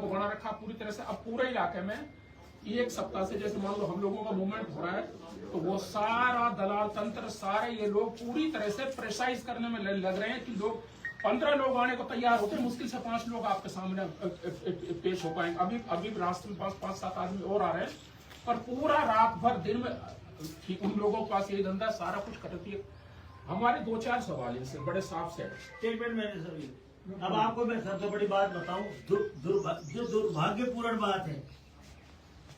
को बना रखा पूरी तरह से। अब पूरे इलाके में एक सप्ताह से जैसे मान लो हम लोगों का मूवमेंट हो रहा है, तो वो सारा दलाल तंत्र, सारे ये लोग पूरी तरह से प्रेसाइज करने में लग रहे हैं कि लोग 15 लोग आने को तैयार होते हैं, मुश्किल से 5 लोग आपके सामने पेश हो पाएंगे। अभी रास्ते में 5-7 आदमी और आ रहे हैं, पर पूरा रात भर दिन में ठीक उन लोगों के पास यही धंधा सारा कुछ करती है। हमारे 2-4 सवाल इनसे बड़े साफ से। एक मिनट मैंने सभी, अब आपको मैं सबसे बड़ी बात बताऊं, जो दुर्भाग्यपूर्ण बात है,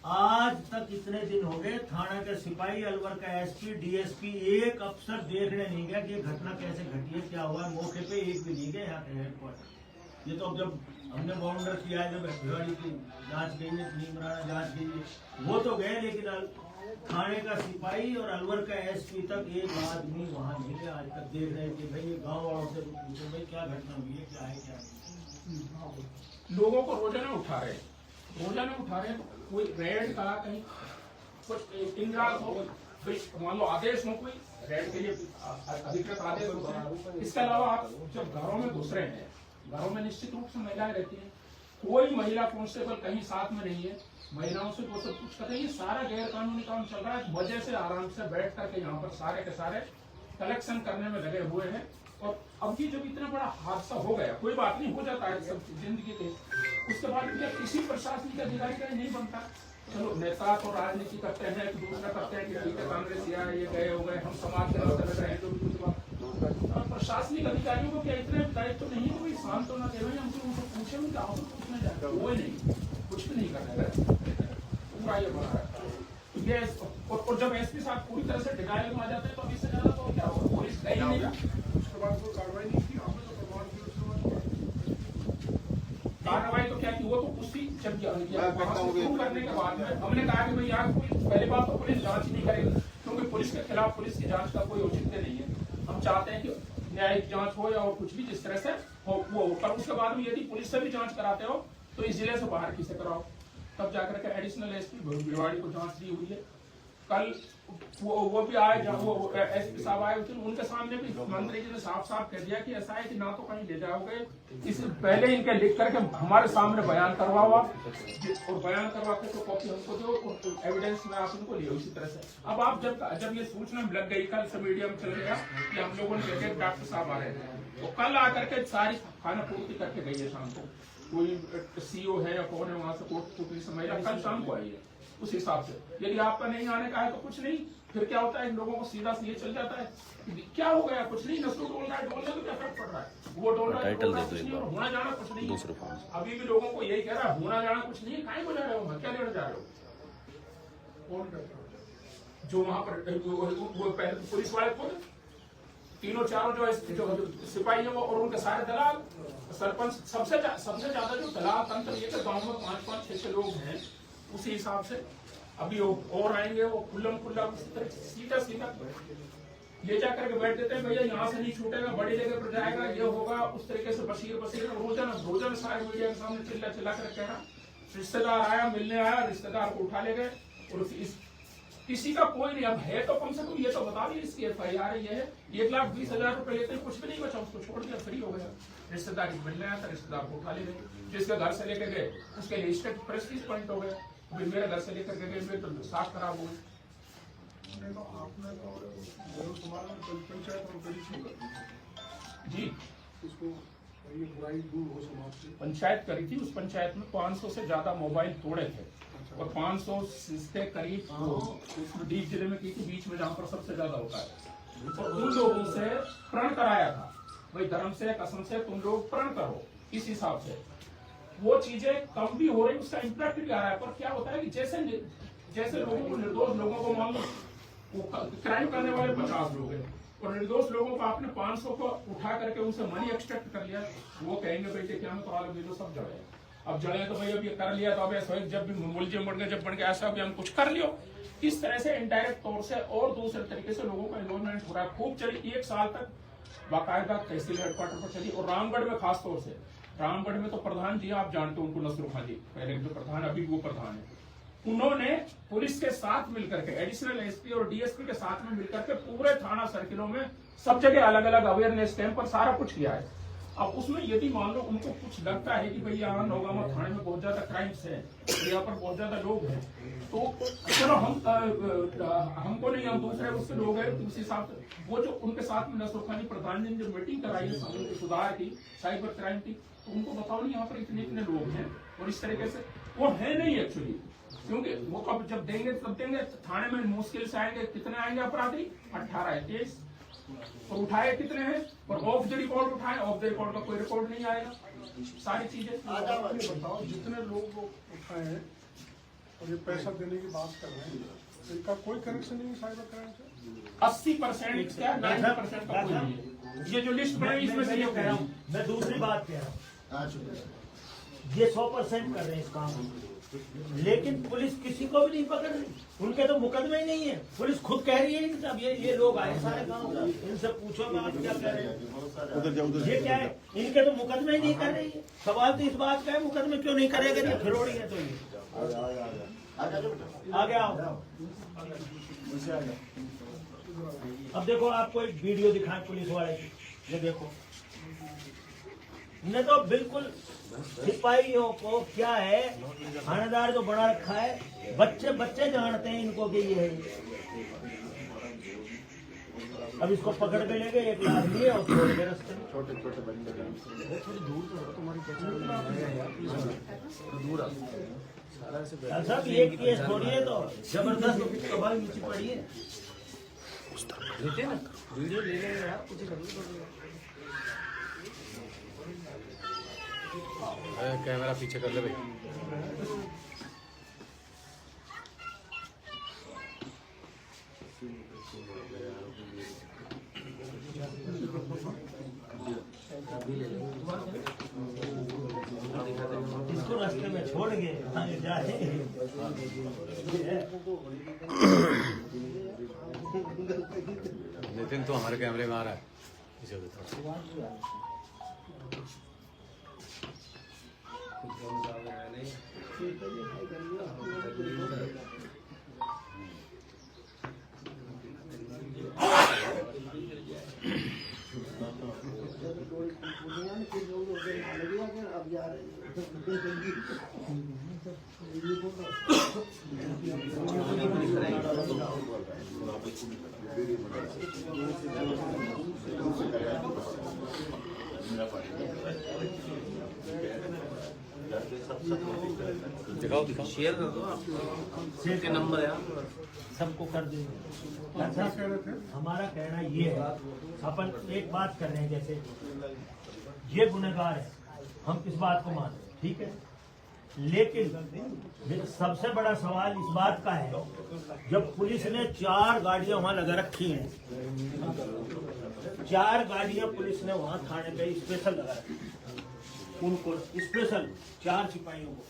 आज तक इतने दिन हो गए थाना के सिपाही, अलवर का एसपी, डीएसपी, एक अफसर देखने नहीं गया कि घटना कैसे घटी है, क्या हुआ, मौके पे एक भी नहीं गए यहाँ के हेडक्वार्टर। ये तो अब जब हमने बाउंडर किया है, जब भिवाड़ी की जांच गई है, नीमराना जांच गई है, वो तो गए, लेकिन थाने का सिपाही और अलवर का एसपी तक एक आदमी वहाँ नहीं गया आज तक। देख रहे हैं कि भाई ये गाँव वालों से पूछो भाई क्या घटना हुई है, क्या है क्या नहीं। लोगों को रोजाना उठा रहे हैं, कोई रेड का कहीं कुछ इंदिरा हो, मान लो आदेश हो, कोई रेड के लिए अधिकृत आदेश होते हैं। इसके अलावा आप जब घरों में घुस रहे हैं, घरों में निश्चित रूप से महिलाएं रहती हैं, कोई महिला कांस्टेबल कहीं साथ में नहीं है, महिलाओं से वो सब कुछ कर रही है। सारा गैर कानूनी काम चल रहा है, वजह से आराम से बैठ करके यहाँ पर सारे के सारे कलेक्शन करने में लगे हुए हैं। और अब भी जब इतना बड़ा हादसा हो गया, कोई बात नहीं, हो जाता है सब जिंदगी के, उसके बाद क्या किसी प्रशासनिक अधिकारी का नहीं बनता। चलो नेता तो राजनीति करते हैं, एक दूसरा करते हैं कि ठीक है कांग्रेस या ये गए हो गए, हम समाज के रास्ते में रहे, जो भी कुछ बात। प्रशासनिक अधिकारियों को क्या इतने दायित्व तो नहीं है, कोई शांत होना चाहिए, हमको उनको पूछे उनके आओ तो पूछने जाए, कोई नहीं, कुछ भी नहीं करने गए, पूरा ये बना रहा है ये। और जब एसपी साहब पूरी तरह से डिगाइल में आ जाते हैं, तो अभी से ज्यादा तो क्या होगा, पुलिस गई नहीं, उसके बाद कोई कार्रवाई नहीं की, हमने तो कार्रवाई तो क्या की, वो तो उसी जब करने के बाद में हमने कहा कि भाई यार पहली बात तो पुलिस जांच नहीं करेगी, क्योंकि पुलिस के खिलाफ पुलिस की जांच का कोई औचित्य नहीं है। हम चाहते हैं कि न्यायिक जांच हो या और कुछ भी जिस तरह से हो वो, पर उसके बाद में यदि पुलिस से भी जांच कराते हो तो इस जिले से बाहर किसे कराओ, तब जाकर के एडिशनल एसपी भिवाड़ी को जांच दी हुई है। कल वो भी आए, जब वो एसपी साहब आए थे, उनके सामने भी मंत्री जी ने साफ साफ कह दिया कि ऐसा है कि ना तो कहीं ले जाओगे, इससे पहले इनके लिख करके हमारे सामने बयान करवाओ, और बयान करवा के तो कॉपी हमको दो, और एविडेंस में आप इनको लियो। इसी तरह से अब आप जब ये सूचना लग गई, कल से मीडिया में चल गया कि हम लोगों ने देखे डॉक्टर साहब आ रहे थे, तो कल आकर के सारी खाना पूर्ति करके गई है शाम को। कोई सीओ है या कौन है वहां से कोर्ट से महिला कल शाम को आई है। उस हिसाब से यदि आपका नहीं आने का है तो कुछ नहीं, फिर क्या होता है, इन लोगों को सीधा ये चल जाता है क्या हो गया, कुछ नहीं, नसू डोल रहा है, डोलने तो क्या फर्क पड़ रहा है, वो डोल रहा है, कुछ नहीं, और होना जाना कुछ नहीं। अभी भी लोगों को यही कह रहा है, होना जाना कुछ नहीं है, काहे को जा रहे हो, क्या लेने जा रहे हो, कौन कहता है जो वहां पर वो पुलिस वाले खुद तीनों चारों जो सिपाही है वो, और उनके सारे दलाल, सरपंच, सबसे ज्यादा जो दलाल तंत्र ये तो गाँव में 5-5-6 लोग हैं। उसी हिसाब से अभी और आएंगे, वो खुल्लम खुल्ला सीधा ले जाकर के बैठ देते हैं, भैया यहाँ से नहीं छूटेगा, बड़ी जगह पर जाएगा, ये होगा, उस तरीके से बशीर रोजाना सारे मीडिया के सामने चिल्ला कर कह रहा, रिश्तेदार आया, मिलने आया, रिश्तेदार को उठा ले गए, और किसी का कोई नहीं। अब है तो कम से कम ये तो बता दी, इसकी FIR ये है, 1,20,000 रुपए लेते कुछ भी नहीं बचा, उसको छोड़ दिया, फ्री हो गया। रिश्तेदार मिलने आया था, रिश्तेदार को उठा ले गए, जिसके घर से लेकर गए उसके लिए स्टेट प्रेस्टीज पॉइंट हो गया। अभी मेरे घर से लेकर के गए, मेरे तो साफ खराब हो गए। जी पंचायत करी थी, उस पंचायत में 500 से ज्यादा मोबाइल तोड़े थे, और 500 से करीब डीप जिले में की थी, बीच में जहाँ पर सबसे ज्यादा होता है। तो उन लोगों से प्रण कराया था, भाई धर्म से कसम से तुम लोग प्रण करो। इस हिसाब से वो चीजें कम भी हो रही, उसका इम्पैक्ट भी आ रहा है। पर क्या होता है कि जैसे लोगों को, निर्दोष लोगों को, मान लो क्राइम करने वाले 50 लोग हैं, और निर्दोष लोगों को आपने 500 को उठा करके उनसे मनी एक्सट्रैक्ट कर लिया, वो कहेंगे भाई क्या हमें तो सब जड़े, अब जड़े तो भाई अब ये कर लिया, तो अब ऐसा जब भी मुलजिम बढ़ गए, जब बढ़ गया ऐसा भी हम कुछ कर लियो। इस तरह से इनडायरेक्ट तौर से और दूसरे तरीके से लोगों का इन्वॉल्वमेंट हो रहा है। खूब चली 1 साल तक बाकायदा तहसील हेडक्वार्टर पर चली, और रामगढ़ में खास तौर से, रामगढ़ में तो प्रधान जी आप जानते हो उनको, नसरुल खान जी पहले जो प्रधान, अभी वो प्रधान है, उन्होंने पुलिस के साथ मिलकर के, एडिशनल एसपी और डीएसपी के साथ में मिलकर के पूरे थाना सर्किलों में सब जगह अलग अलग अवेयरनेस कैंप पर सारा कुछ किया है। अब उसमें यदि मान लो उनको कुछ लगता है कि भाई यहाँ नौगामा थाने में बहुत ज्यादा क्राइम्स है, यहाँ पर बहुत ज्यादा लोग हैं, तो चलो हमको नहीं, हम दूसरे उसके लोग हैं, तो उस हिसाब से वो जो उनके साथ में नसरुल खानी प्रधान ने जो मीटिंग कराई है सामूहिक सुधार की, साइबर क्राइम की, तो उनको बताओ नहीं यहाँ पर इतने इतने लोग हैं और इस तरीके से वो है नहीं एक्चुअली, क्योंकि वो अब जब देंगे तब देंगे। थाने में मुश्किल से आएंगे, कितने आएंगे अपराधी? 18 केस, और उठाए कितने हैं? और ऑफ द रिकॉर्ड उठाए, ऑफ द रिकॉर्ड का कोई रिकॉर्ड नहीं आएगा। सारी चीजें बताओ, जितने लोग उठाए हैं और ये पैसा देने की बात कर रहे हैं, इनका कोई कनेक्शन नहीं है साइबर क्राइम से? 80% क्या 90% का कोई नहीं है। ये जो लिस्ट बनाई इसमें से ये कह रहा हूँ मैं दूसरी बात कह रहा हूँ, ये 100% कर रहे हैं इस काम को, लेकिन पुलिस किसी को भी नहीं पकड़ रही, उनके तो मुकदमे ही नहीं है। पुलिस खुद कह रही है इनसे, अब ये लोग आए सारे गाँव, इनसे पूछो मैं आप क्या कह रहे हैं, ये क्या है, इनके तो मुकदमे ही नहीं कर रही है। सवाल तो इस बात का है, मुकदमे क्यों नहीं करेगा, ये फिरोड़ी है। तो ये आगे आओ। अब देखो आपको एक वीडियो दिखाएं पुलिस वाले की, ये देखो, ने तो बिल्कुल सिपाहियों को क्या है, थानेदार जो बना रखा है, बच्चे जानते हैं इनको कि ये है। अब इसको पकड़ के ले गए, एक लाख लिए और छोड़ के रास्ते में। छोटे बच्चे दूर सब एक केस थोड़ी है, तो जबरदस्त कबाल नीचे पड़ी है। वीडियो ले लेंगे यार, कुछ कर कैमरा पीछे कर ले भाई। इसको रास्ते में छोड़ के आगे जाए। नितिन तो हमारे कैमरे में आ रहा है, इसे बताओ। दिखाओ शेयर कर दो आप, शेयर के नंबर है सबको कर देंगे। अच्छा, हमारा कहना ये है, अपन एक बात कर रहे हैं, जैसे ये गुनहगार है, हम इस बात को मानते हैं, ठीक है, लेकिन सबसे बड़ा सवाल इस बात का है, जब पुलिस ने 4 गाड़ियां वहां लगा रखी हैं, 4 गाड़ियां पुलिस ने वहां थाने पे स्पेशल लगा रखी, उनको स्पेशल 4 सिपाहियों को।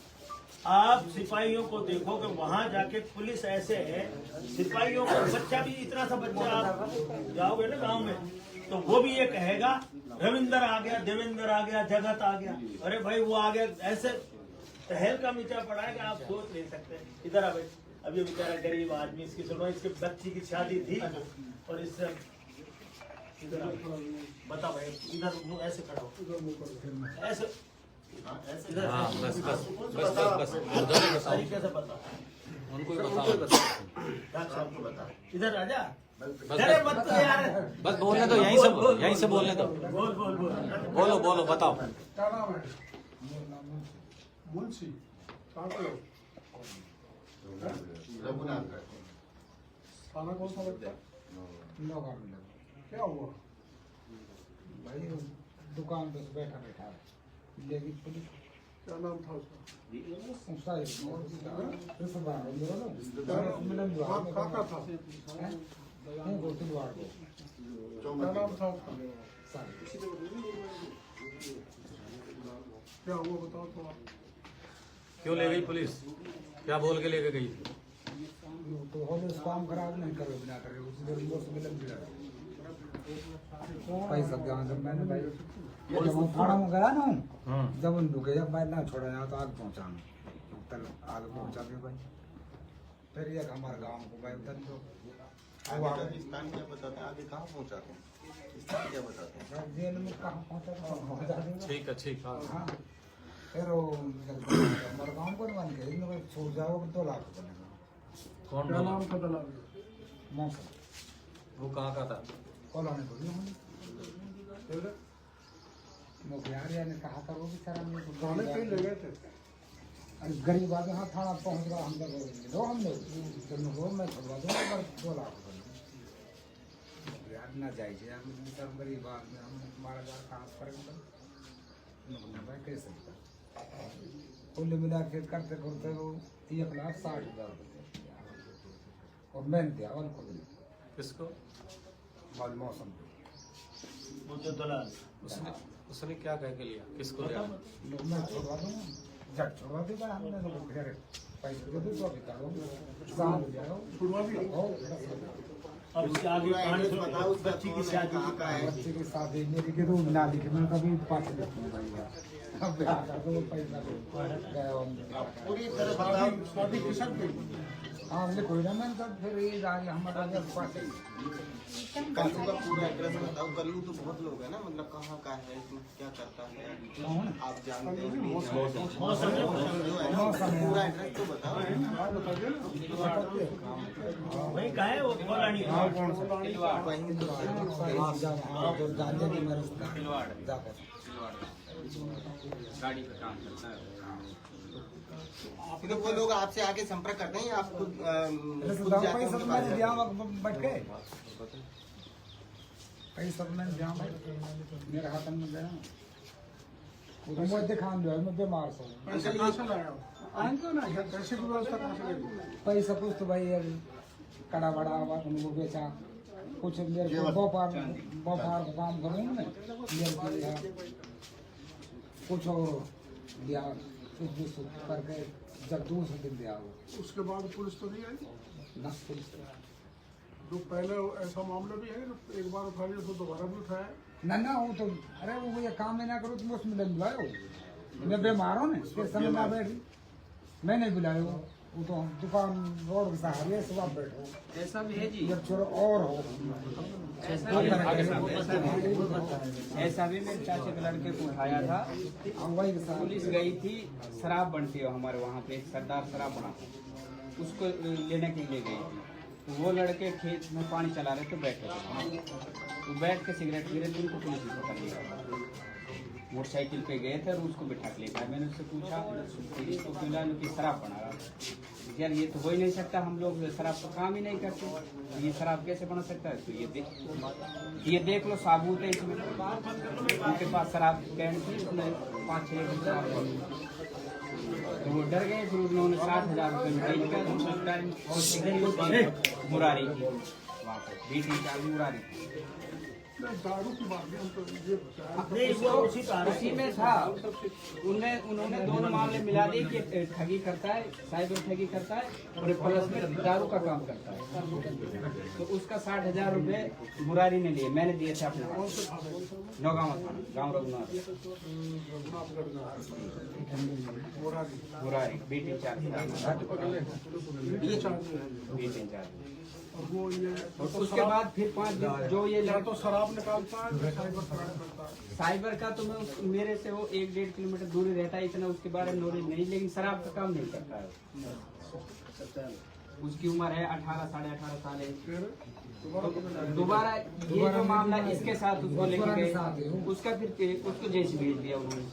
आप सिपाहियों को देखो कि वहां जाके पुलिस ऐसे है, सिपाहियों का बच्चा भी, इतना सा बच्चा, आप जाओगे ना गांव में तो वो भी ये कहेगा रविंदर आ गया, देवेंद्र आ गया, जगत आ गया, अरे भाई वो आ गया, ऐसे तहल का मीठा पड़ा है कि आप सोच नहीं सकते। इधर आ भाई, अब ये बेचारा गरीब आदमी, इसकी सुनो, इसके बच्ची की शादी थी और इससे इधर बता भाई, इधर ऐसे खड़ा हो, ऐसे इधर, हाँ बस बस बस बस बस तरीके से बता, उनको बताओ, इधर आजा, अरे मत तो यार, बस बोलने दो, यहीं से बोलने दो, बोलो बोलो बताओ। क्या नाम है? मुंशी। कहाँ के लोग? थाना कौन सा लगता है? क्या हुआ? भाई दुकान पे बैठा है, लेकिन पुलिस क्या नाम था उसका? काका था। क्या नाम था उसका? क्या हुआ बताओ तो आप। क्यों ले गई पुलिस, क्या बोल के लेके गई? तो हम इस काम खराब नहीं करे बिना करे, उसी देर मोर से मिलन भी पैसा ध्यान जब मैंने भाई जब हम थाना में गया ना, जब उन रुके, जब मैं ना छोड़ा यहाँ तो आग पहुँचाना, तब आग पहुँचा के भाई, फिर एक हमारे गाँव को भाई उधर तो आगे कहाँ पहुँचाते हैं? स्थिति क्या बताते हैं? जेल में कहाँ पहुँचा तो बता देंगे। ठीक है ठीक है। हाँ फिर वो मरगांव को बन के इनको छोड़ जाओ 2 लाख बनेगा। कौन क्या बोला? नाम का दलाल है? मौसम वो कहाँ का था? कॉलोनी को हमने फिर मुखिया ने कहा था वो बेचारा गाने कहीं ले गए थे। अरे गरीब आदमी हाँ थाना पहुँच रहा हम लोग लो हम लोग तो मैं छुड़वा दूँगा पर 2 लाख यार ना जाइए हम गरीब आदमी हम हमारा यार कहाँ करेंगे भाई कैसे कुल मिला के करते करते वो 1,60,000 रुपये और मैंने दिया और खुद ने किसको? बाद मौसम वो जो दलाल उसने क्या कह के लिया? किसको दिया? मैं छोड़वा दूँगा जब छोड़वा देगा हमने तो फिर पैसे दे दो तो अभी करो साल हो जाएगा छुड़वा दिया। अब इसके आगे कहानी सुनो। उस बच्ची की शादी बच्चे के साथ मेरी के रूम ना लिखे मैं कभी पास लिखूँ भाई यार अब ब्याह कर दो पैसा दो पूरी तरह शादी शादी किसन की हाँ लिखो ना मैंने कहा फिर ये आगे हमारा जब पास कल्लू का पूरा एड्रेस बताओ। कल्लू तो बहुत लोग है ना, मतलब कहाँ का है, क्या करता है, आप जानते हैं? मौसम जो है ना, पूरा एड्रेस तो बताओ। वही कहा है वो कॉलोनी हाँ कौन सा वहीं तो गांधी जी में रिश्ता गाड़ी का काम करता है। तो वो लोग आपसे आके संपर्क करते हैं या आप खुद जाके पैसा उनके तो पास मैंने जाते दिया हैं? बैठ के पैसा तो मैंने दिया मेरे हाथ में गया तो मुझे दिखा दो मैं बीमार सो पैसा कहाँ से लाया हो? आएंगे ना यार, पैसे की व्यवस्था कहाँ से करेंगे? पैसा कुछ तो भाई यार कड़ा बड़ा हुआ उनको बेचा कुछ मेरे को व्यापार का काम करूँ मैं मेरे को दिया कुछ और दिया कुछ करके जब 200 दिन दिया वो उसके बाद पुलिस तो नहीं आई। ना पुलिस जो पहले ऐसा मामला भी है जो एक बार उठा लिया तो दोबारा भी उठाया। ना वो तो अरे वो ये काम में ना करो तुम उसमें लग बुलाओ मैं बीमार हूँ ना फिर समय ना बैठी मैं नहीं बुलाया वो तो हम दुकान रोड के सहारे सुबह बैठो ऐसा भी है जी, जब छोड़ो और हो ऐसा भी मेरे चाचे के लड़के को उठाया था। वही के साथ पुलिस गई थी, शराब बनती है हमारे वहाँ पे, एक सरदार शराब बनाता है, उसको लेने के लिए गई थी। तो वो लड़के खेत में पानी चला रहे थे, बैठे थे, तो बैठ के सिगरेट पी रहे थे, उनको पुलिस ने पकड़ लिया। मोटरसाइकिल पे गए थे और उसको बिठा के ले गया। मैंने उससे पूछा पुलिस को क्यों लाया कि शराब बना रहा। यार ये तो हो ही नहीं सकता, हम लोग शराब का काम ही नहीं करते, ये शराब कैसे बना सकता है? तो ये देख लो साबूत है इसमें, उनके पास शराब कैन थी, उसमें 5-6 शराब बनी। तो वो डर गए, फिर उन्होंने 60,000 रुपये मुरारी की वहाँ पर BT4 मुरारी की। दारू की बात भी हम तो ये नहीं वो उसी में था। उन्होंने दोनों मामले मिला दिए कि ठगी करता है, साइबर ठगी करता है और प्लस में दारू का काम करता है। तो उसका 60,000 रुपये मुरारी ने लिए, मैंने दिए थे अपने नौगांव थाना, गाँव रघुनाथ मुरारी BT4 और वो ये और उसके बाद फिर 5 दिन जो ये या तो शराब निकालता है साइबर शराब करता है। साइबर का तो मैं मेरे से वो 1-1.5 किलोमीटर दूरी रहता है, इतना उसके बारे में नॉलेज नहीं, लेकिन शराब का काम नहीं करता है। उसकी उम्र है 18 साढ़े 18 साल है। फिर दोबारा ये जो मामला इसके साथ उसको लेके गए, उसका फिर उसको जेसी भेज दिया उन्होंने।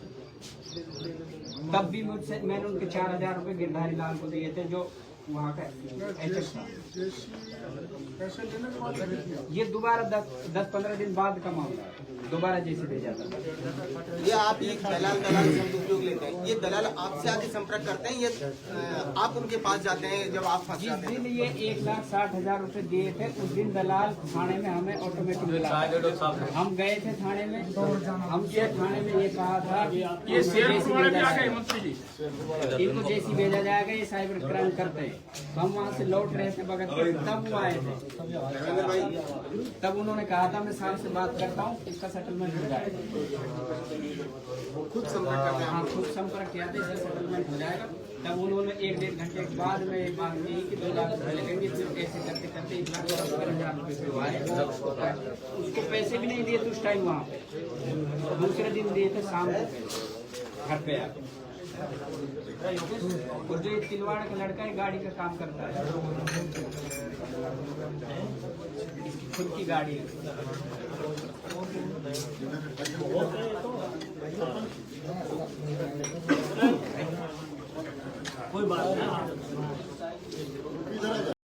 तब भी मुझसे मैंने उनके 4,000 रुपये गिरधारी लाल को दिए थे, जो वहाँ का HF था। पैसे लेने के बाद भेज दिया। ये दोबारा 10-15 दिन बाद का मामला है, दोबारा जैसे भेजा था। ये आप ये दलाल शब्द उपयोग लेते हैं, ये दलाल आपसे आके संपर्क करते हैं, ये आप उनके पास जाते हैं जब आप फंस जिस जाते दिन हैं? ये 1,60,000 रुपये दिए थे, उस दिन दलाल थाने में हमें ऑटोमेटिक बुलाया। हम गए थे थाने में, हमसे थाने में ये कहा था ये शेयर करवाने भी आ गए मंत्री जी, इनको जैसी भेजा जाएगा ये साइबर क्राइम करते हैं। तो हम वहाँ से लौट रहे थे भगत के, तब वो आए थे। तब उन्होंने कहा था मैं साहब से बात करता हूँ, इसका सेटलमेंट हो जाएगा। वो खुद संपर्क करते हैं। हाँ, खुद संपर्क किया था, इसका सेटलमेंट हो जाएगा। तब उन्होंने 1-1.5 घंटे के बाद में ये बात की कि 2 लाख रुपए लगेंगे। फिर ऐसे करते करते 1,70,000 रुपये पे हुआ है। उसको पैसे भी नहीं दिए थे उस टाइम वहाँ पे, दूसरे दिन दिए थे शाम को पैसे घर पे आके। और जो ये तिलवाड़ का लड़का है गाड़ी का काम करता है, इसकी खुद की गाड़ी है। कोई बात नहीं।